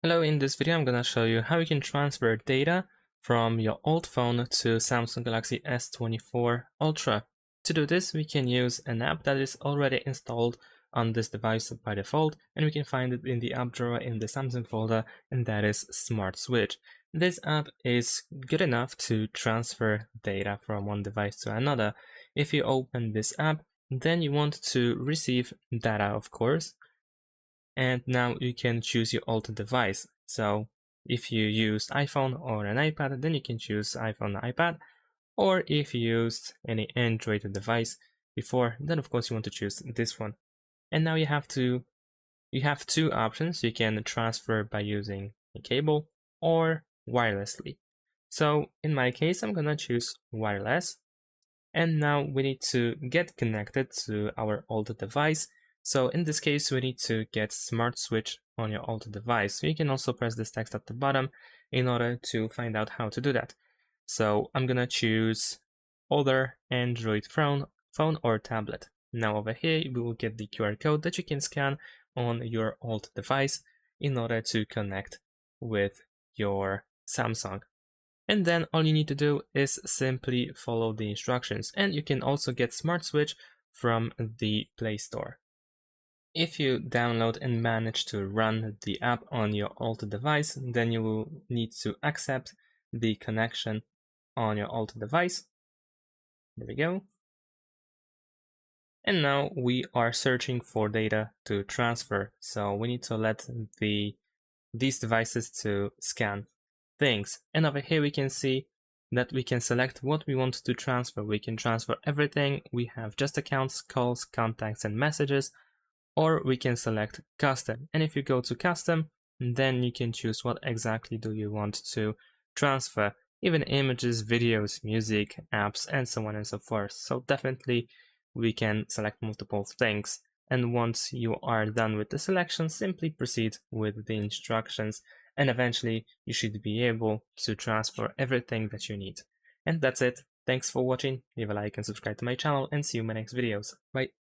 Hello, in this video I'm gonna show you how you can transfer data from your old phone to Samsung Galaxy S24 Ultra. To do this, we can use an app that is already installed on this device by default, and we can find it in the app drawer in the Samsung folder, and that is Smart Switch. This app is good enough to transfer data from one device to another. If you open this app, then you want to receive data, of course, and now you can choose your alt device. So if you used iPhone or an iPad, then you can choose iPhone or iPad. Or if you used any Android device before, then of course you want to choose this one. And now you have two options. You can transfer by using a cable or wirelessly. So in my case, I'm gonna choose wireless. And now we need to get connected to our old device. So in this case, we need to get Smart Switch on your old device. You can also press this text at the bottom in order to find out how to do that. So I'm gonna choose older Android phone or tablet. Now over here, we will get the QR code that you can scan on your old device in order to connect with your Samsung. And then all you need to do is simply follow the instructions, and you can also get Smart Switch from the Play Store. If you download and manage to run the app on your old device, then you will need to accept the connection on your old device. There we go. And now we are searching for data to transfer, so we need to let these devices to scan things. And over here we can see that we can select what we want to transfer. We can transfer everything. We have just accounts, calls, contacts, and messages, or we can select custom. And if you go to custom, then you can choose what exactly do you want to transfer, even images, videos, music, apps, and so on and so forth. So definitely we can select multiple things. And once you are done with the selection, simply proceed with the instructions, and eventually you should be able to transfer everything that you need. And that's it. Thanks for watching. Leave a like and subscribe to my channel, and see you in my next videos. Bye.